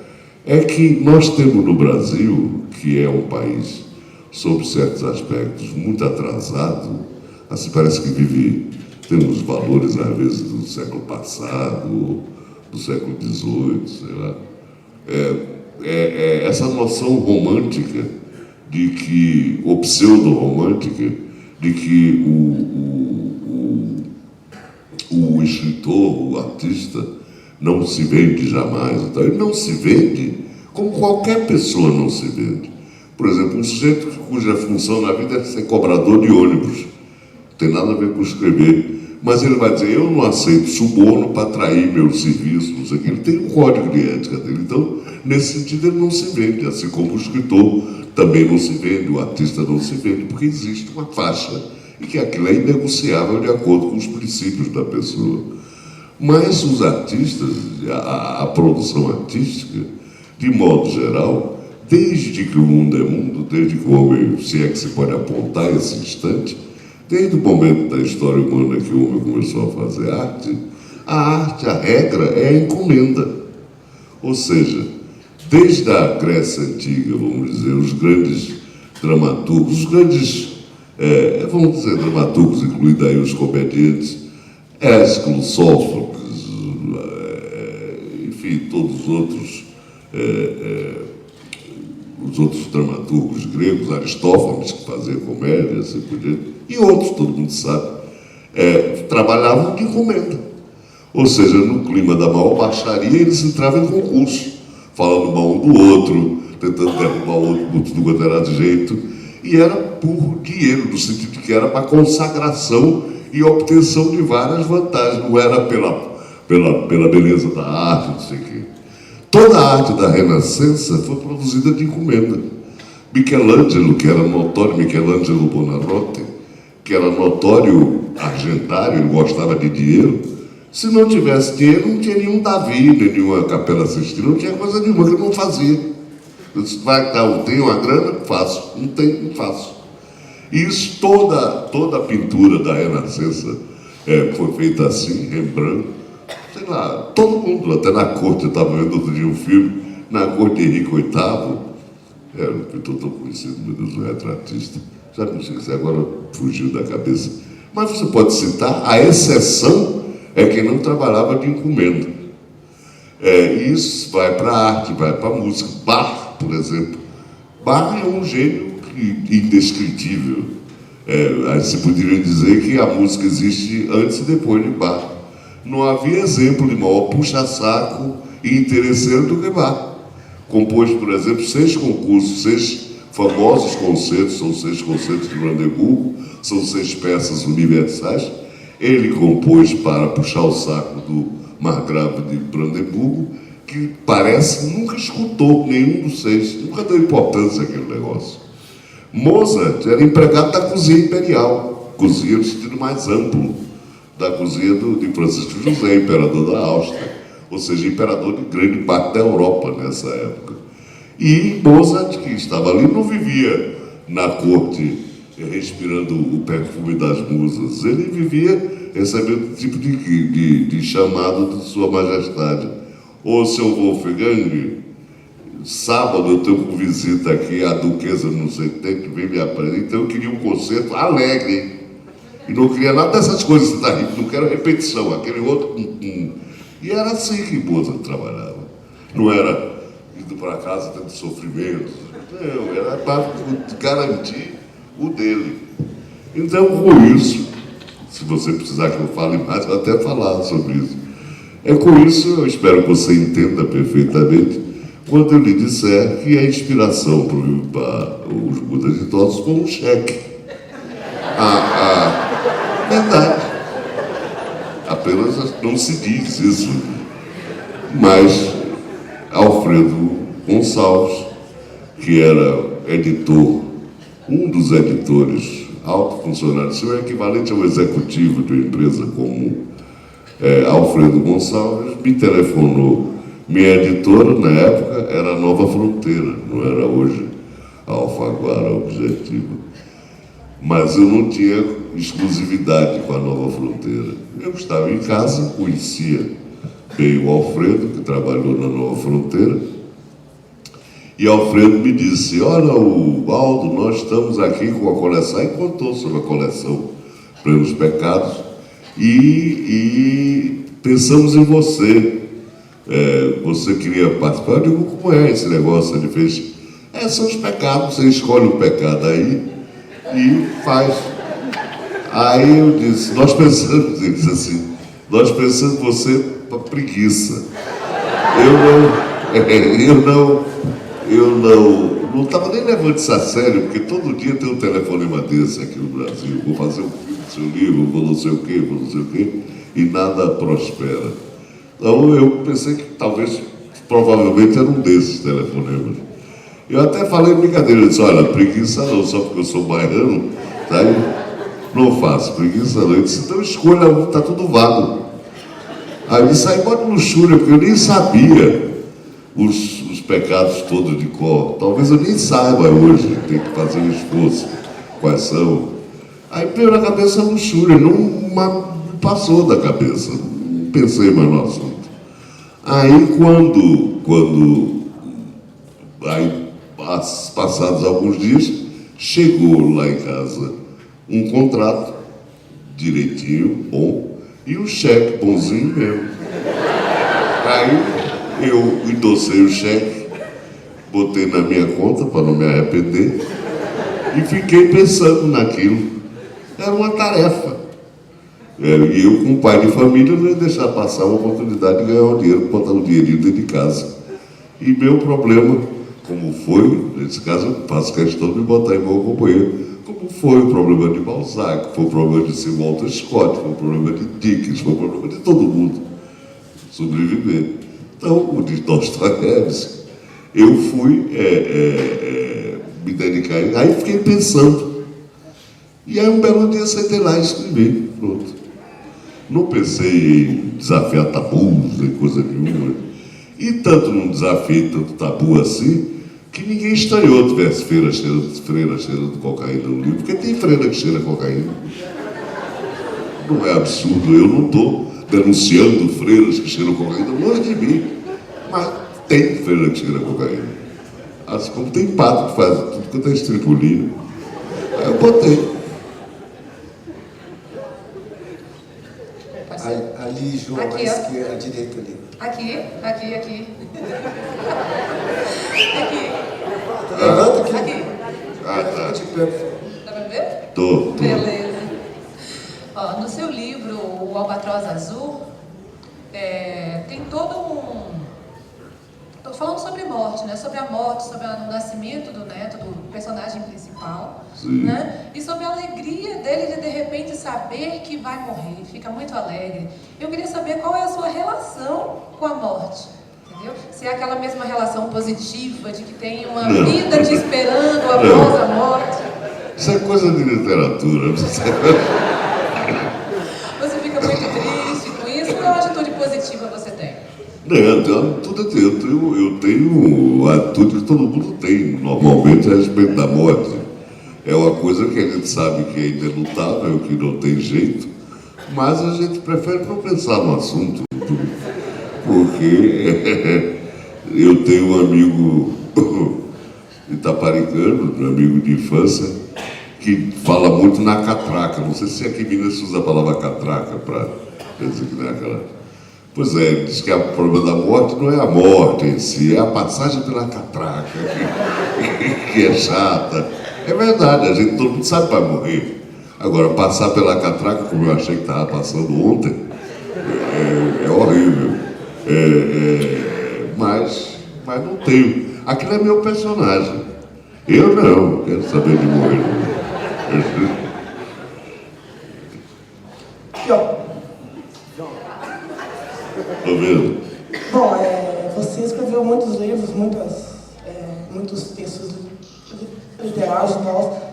é que nós temos no Brasil, que é um país, sob certos aspectos, muito atrasado, assim parece que temos valores, às vezes, do século passado, do século XVIII, sei lá. Essa noção romântica de que, ou pseudo-romântica, de que o escritor, o artista, não se vende jamais. Então, ele não se vende como qualquer pessoa não se vende. Por exemplo, um sujeito cuja função na vida é ser cobrador de ônibus. Não tem nada a ver com escrever. Mas ele vai dizer, eu não aceito suborno para atrair meu serviço, não sei o que. Ele tem um código de ética dele. Então, nesse sentido, ele não se vende, assim como o escritor também não se vende, o artista não se vende, porque existe uma faixa e que aquilo é inegociável de acordo com os princípios da pessoa. Mas os artistas, a produção artística, de modo geral, desde que o mundo é mundo, desde que o homem, se é que se pode apontar esse instante, desde o momento da história humana que o homem começou a fazer arte, a regra é a encomenda. Ou seja, desde a Grécia Antiga, vamos dizer, os grandes dramaturgos, vamos dizer dramaturgos, incluindo aí os comediantes, Ésquilo, Sófocles, enfim, todos os outros dramaturgos gregos, Aristófanes, que fazia comédia, assim por diante, e outros, todo mundo sabe, trabalhavam de encomenda. Ou seja, no clima da maior baixaria, eles entravam em concurso, falando mal um do outro, tentando derrubar o outro por tudo quanto era de jeito, e era por dinheiro, no sentido de que era para consagração e obtenção de várias vantagens, não era pela beleza da arte, não sei o quê. Toda a arte da Renascença foi produzida de encomenda. Michelangelo, que era notório, Michelangelo Buonarroti, que era notório argentário, ele gostava de dinheiro. Se não tivesse dinheiro, não tinha nenhum Davi, nenhuma Capela Sistina, não tinha coisa nenhuma que ele não fazia. Eu tenho uma grana, faço. Não tenho, não faço. E isso, toda a pintura da Renascença foi feita assim, Rembrandt, sei lá, todo mundo, até na corte, eu estava vendo outro dia um filme, na corte de Henrique VIII, um pintor tão conhecido, meu Deus, um retratista, já não sei se agora fugiu da cabeça. Mas você pode citar, a exceção é quem não trabalhava de encomenda. Isso vai para a arte, vai para a música. Bach, por exemplo. Bach é um gênio indescritível. Aí você poderia dizer que a música existe antes e depois de Bach. Não havia exemplo de maior puxa-saco e interesseiro do que Bach. Compôs, por exemplo, 6 concursos, 6 famosos concertos, são 6 concertos de Brandeburgo, são 6 peças universais. Ele compôs para puxar o saco do Margrave de Brandeburgo, que parece nunca escutou nenhum dos 6, nunca deu importância àquele negócio. Mozart era empregado da cozinha imperial, cozinha no sentido mais amplo, da cozinha de Francisco José, imperador da Áustria, ou seja, imperador de grande parte da Europa nessa época. E Mozart, que estava ali, não vivia na corte respirando o perfume das musas, ele vivia recebendo tipo de chamado de Sua Majestade. Ô, seu Wolfgang, sábado eu tenho com visita aqui, a duquesa não sei o que vem me aprender, então eu queria um concerto alegre, hein? E não queria nada dessas coisas que tá rindo, não quero repetição, aquele outro. E era assim que Mozart trabalhava. Não era indo para casa tendo sofrimentos, não, era para garantir o dele. Então, com isso, se você precisar que eu fale mais, eu vou até falar sobre isso. Com isso, eu espero que você entenda perfeitamente quando eu lhe disser que a inspiração para os Budas Ditosos foi um cheque. Verdade. Apenas não se diz isso. Mas Alfredo Gonçalves, que era editor, um dos editores, alto funcionário, seu equivalente ao executivo de uma empresa comum, Alfredo Gonçalves, me telefonou. Minha editora, na época, era a Nova Fronteira, não era hoje a Alfaguara Objetivo. Mas eu não tinha exclusividade com a Nova Fronteira. Eu estava em casa, conhecia bem o Alfredo, que trabalhou na Nova Fronteira, e Alfredo me disse, olha, Aldo, nós estamos aqui com a coleção, e contou sobre a coleção Prêmios Pecados, e pensamos em você. Você queria participar? Eu digo, como é esse negócio? Ele fez, são os pecados, você escolhe um pecado aí e faz. Aí eu disse, nós pensamos, ele disse assim, nós pensamos em você para preguiça. Eu não não estava nem levando isso a sério, porque todo dia tem um telefonema desse aqui no Brasil. Vou fazer um filme do seu livro, vou não sei o quê, vou não sei o quê, e nada prospera. Então eu pensei que talvez, provavelmente, era um desses telefonemas. Eu até falei brincadeira, eu disse, olha, preguiça não, só porque eu sou baiano, tá? Não faço preguiça não. Eu disse, então escolha um, tá tudo vago. Aí eu disse, aí bota luxúria, porque eu nem sabia os pecados todos de cor. Talvez eu nem saiba hoje, tem que fazer um esforço. Quais são? Aí veio na cabeça a luxúria, não passou da cabeça, não pensei mais no assunto. Aí aí, passados alguns dias, chegou lá em casa um contrato direitinho, bom, e um cheque bonzinho mesmo. Aí eu endossei o cheque, botei na minha conta para não me arrepender e fiquei pensando naquilo. Era uma tarefa. E eu, como pai de família, não ia deixar passar uma oportunidade de ganhar um dinheiro, botar um dinheirinho dentro de casa. E meu problema, como foi, nesse caso eu faço questão de botar em meu companheiro, como foi o problema de Balzac, foi o problema de Sir Walter Scott, foi o problema de Dickens, foi o problema de todo mundo sobreviver. Então, o de Dostoiévski, eu fui me dedicar. Aí fiquei pensando. E aí um belo dia sentei lá e escrevi, pronto. Não pensei em desafiar tabus, nem coisa nenhuma. E tanto não desafiei tanto tabu assim, que ninguém estranhou tivesse freira cheirando cocaína no livro, porque tem freira que cheira cocaína. Não é absurdo, eu não estou denunciando freiras que cheiram cocaína, longe de mim. Mas tem freira que cheira cocaína. Assim como tem padre que faz tudo quanto é estripulia. Aí eu botei. Ali, João, Aqui, à ó. esquerda, à direita ali. Aqui. Aqui. Levanta aqui. Aqui. Fica de pé, por favor. Dá pra ver? Tô. Beleza. Ó, no seu livro, O Albatroz Azul, tem todo um... Estou falando sobre morte, né? Sobre a morte, sobre o nascimento do neto, do personagem principal. Sim. Né? E sobre a alegria dele de repente saber que vai morrer, fica muito alegre. Eu queria saber qual é a sua relação com a morte, entendeu? Se é aquela mesma relação positiva de que tem uma vida te esperando após a morte. Isso é coisa de literatura. Você fica muito triste com isso ou é uma atitude positiva você tem? Não, eu tenho a atitude que todo mundo tem, normalmente, a respeito da morte. É uma coisa que a gente sabe que é inelutável, que não tem jeito, mas a gente prefere não pensar no assunto, porque eu tenho um amigo itaparicano, um amigo de infância, que fala muito na catraca. Não sei se aqui em Minas se usa a palavra catraca para dizer que não é aquela... Pois é, ele diz que o problema da morte não é a morte em si, é a passagem pela catraca, que é chata. É verdade, todo mundo sabe que vai morrer. Agora, passar pela catraca, como eu achei que estava passando ontem, é horrível. Mas não tenho. Aquilo é meu personagem. Eu não quero saber de morrer. Tô vendo? Bom, você escreveu muitos livros, muitos textos literários e tal.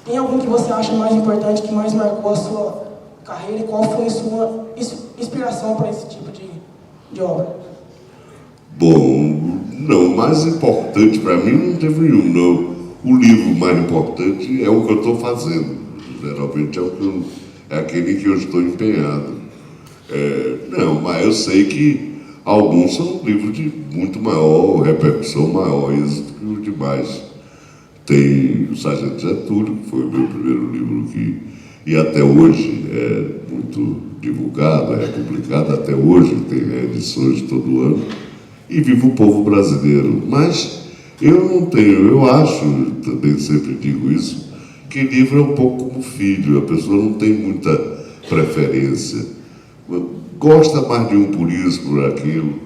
Tem algum que você acha mais importante, que mais marcou a sua carreira e qual foi a sua inspiração para esse tipo de obra? Bom, não, o mais importante para mim não teve nenhum, não. O livro mais importante é o que eu estou fazendo. Geralmente é aquele que eu estou empenhado. Não, mas eu sei que alguns são livros de muito maior repercussão, maior êxito que os demais. Tem o Sargento Getúlio, que foi o meu primeiro livro e até hoje é muito divulgado, é publicado até hoje, tem edições todo ano. E Viva o Povo Brasileiro. Mas eu acho, também sempre digo isso, que livro é um pouco como filho, a pessoa não tem muita preferência. Gosta mais de um por isso, por aquilo.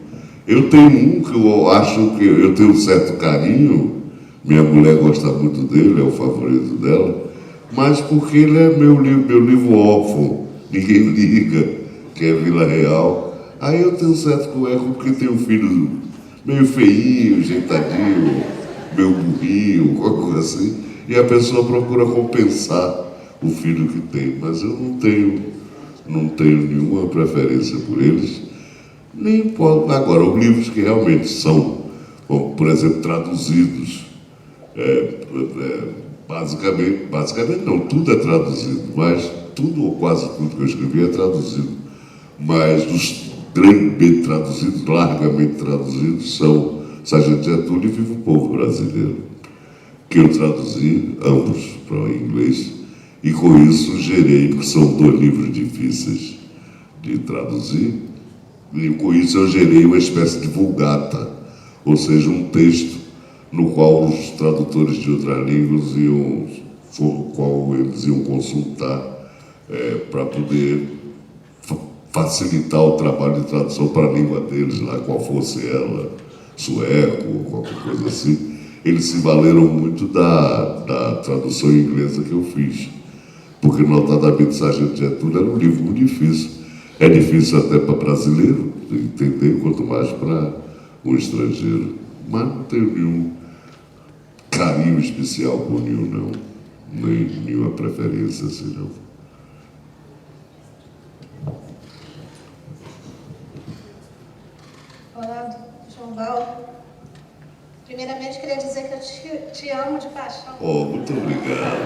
Eu tenho um que eu acho que eu tenho um certo carinho, Minha mulher gosta muito dele, é o favorito dela, mas porque ele é meu livro órfão, ninguém liga, que é Vila Real. Aí eu tenho um certo eco porque tenho um filho meio feinho, jeitadinho, meio burrinho, qualquer coisa assim, e a pessoa procura compensar o filho que tem, mas eu não tenho nenhuma preferência por eles, nem por... Agora, os livros que realmente são, como, por exemplo, traduzidos, basicamente não, tudo é traduzido, mas tudo ou quase tudo que eu escrevi é traduzido, mas dos bem traduzidos, largamente traduzidos, são Sargento Getúlio e Viva o Povo Brasileiro, que eu traduzi ambos para o inglês, e com isso gerei, porque são 2 livros difíceis de traduzir, e com isso eu gerei uma espécie de vulgata, ou seja, um texto no qual os tradutores de outras línguas iam consultar para poder facilitar o trabalho de tradução para a língua deles, lá qual fosse ela, sueco ou qualquer coisa assim. Eles se valeram muito da tradução inglesa que eu fiz, porque notadamente Sargento Getúlio era um livro muito difícil. É difícil até para brasileiro entender, quanto mais para um estrangeiro. Mas não tenho nenhum carinho especial por nenhum, não. Nem nenhuma preferência assim, não. Olá, João Baldo. Primeiramente, queria dizer que eu te amo de paixão. Oh, muito obrigado.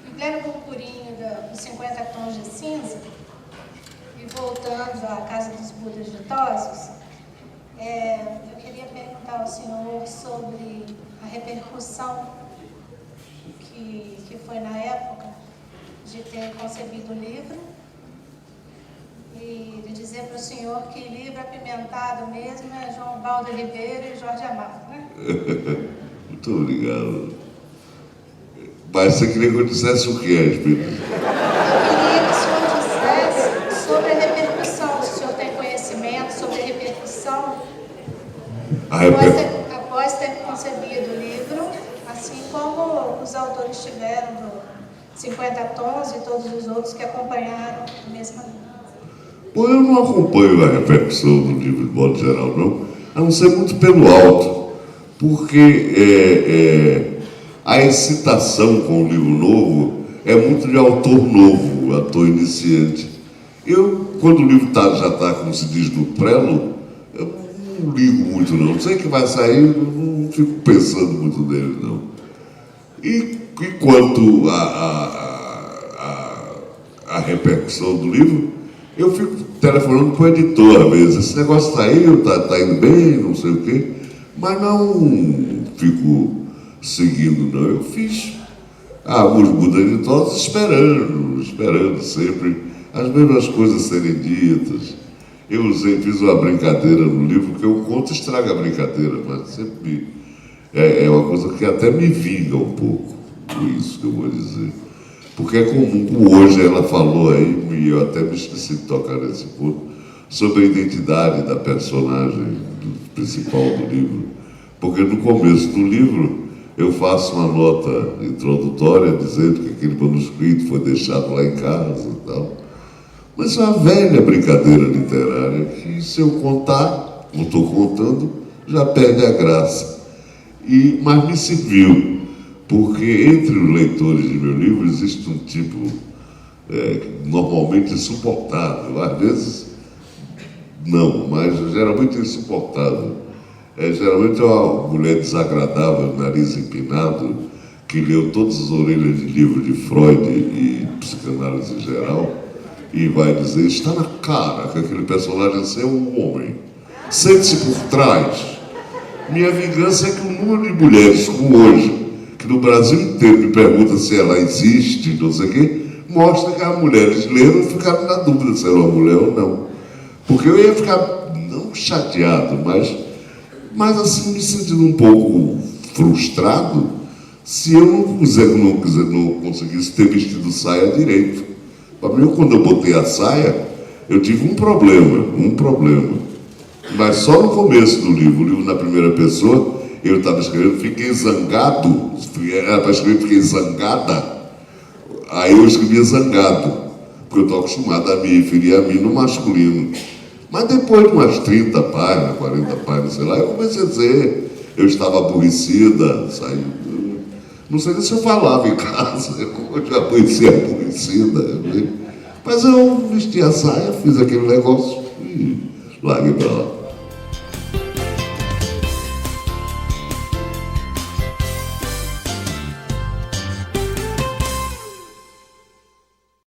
Em pleno burburinho dos 50 tons de cinza, e voltando à Casa dos Budas Ditosos, eu queria perguntar ao senhor sobre a repercussão que foi na época de ter concebido o livro, e de dizer para o senhor que livro apimentado mesmo é João Baldo Ribeiro e Jorge Amado, né? Muito obrigado. Mas você queria que eu dissesse o que é, Espírito? Eu queria que o senhor dissesse sobre a repercussão, se o senhor tem conhecimento sobre a repercussão após ter concebido o livro, assim como os autores tiveram do 50 Tons e todos os outros que acompanharam a mesma linha. Bom, eu não acompanho a repercussão do livro de modo geral, não, a não ser muito pelo alto, porque a excitação com o livro novo é muito de autor novo, ator iniciante. Eu, quando o livro já está, como se diz, no prelo, eu não ligo muito, não. Sei que vai sair, eu não fico pensando muito nele, não. E quanto à repercussão do livro, eu fico telefonando com o editor, às vezes. Esse negócio está aí, está indo bem, não sei o quê, mas não fico seguindo, não. Eu fiz os Budas Ditosos esperando sempre as mesmas coisas serem ditas. Eu fiz uma brincadeira no livro, que eu conto estraga a brincadeira, mas sempre é uma coisa que até me vinga um pouco, isso que eu vou dizer. Porque é comum, hoje ela falou aí, e eu até me esqueci de tocar nesse ponto, sobre a identidade da personagem principal do livro. Porque no começo do livro eu faço uma nota introdutória dizendo que aquele manuscrito foi deixado lá em casa e tal. Mas é uma velha brincadeira literária que, se eu contar, não estou contando, já perde a graça. Mas me serviu, porque entre os leitores de meu livro existe um tipo normalmente insuportável, às vezes não, mas geralmente insuportável. Geralmente é uma mulher desagradável, nariz empinado, que leu todas as orelhas de livro de Freud e psicanálise em geral, e vai dizer, está na cara que aquele personagem é um homem. Sente-se por trás. Minha vingança é que o número de mulheres como hoje, que no Brasil inteiro me pergunta se ela existe, não sei o quê, mostra que as mulheres leram e ficaram na dúvida se era uma mulher ou não. Porque eu ia ficar, não chateado, mas assim, me sentindo um pouco frustrado se eu não conseguisse ter vestido saia direito. Para mim, quando eu botei a saia, eu tive um problema. Mas só no começo do livro, o livro na primeira pessoa, eu estava escrevendo, fiquei zangado, era para escrever, fiquei zangada, aí eu escrevia zangado, porque eu estou acostumado a me referir a mim no masculino. Mas depois de umas 30 páginas, 40 páginas, sei lá, eu comecei a dizer, eu estava aborrecida, saí, não sei nem se eu falava em casa, eu já conhecia aborrecida, mas eu vesti a saia, fiz aquele negócio e larguei para lá.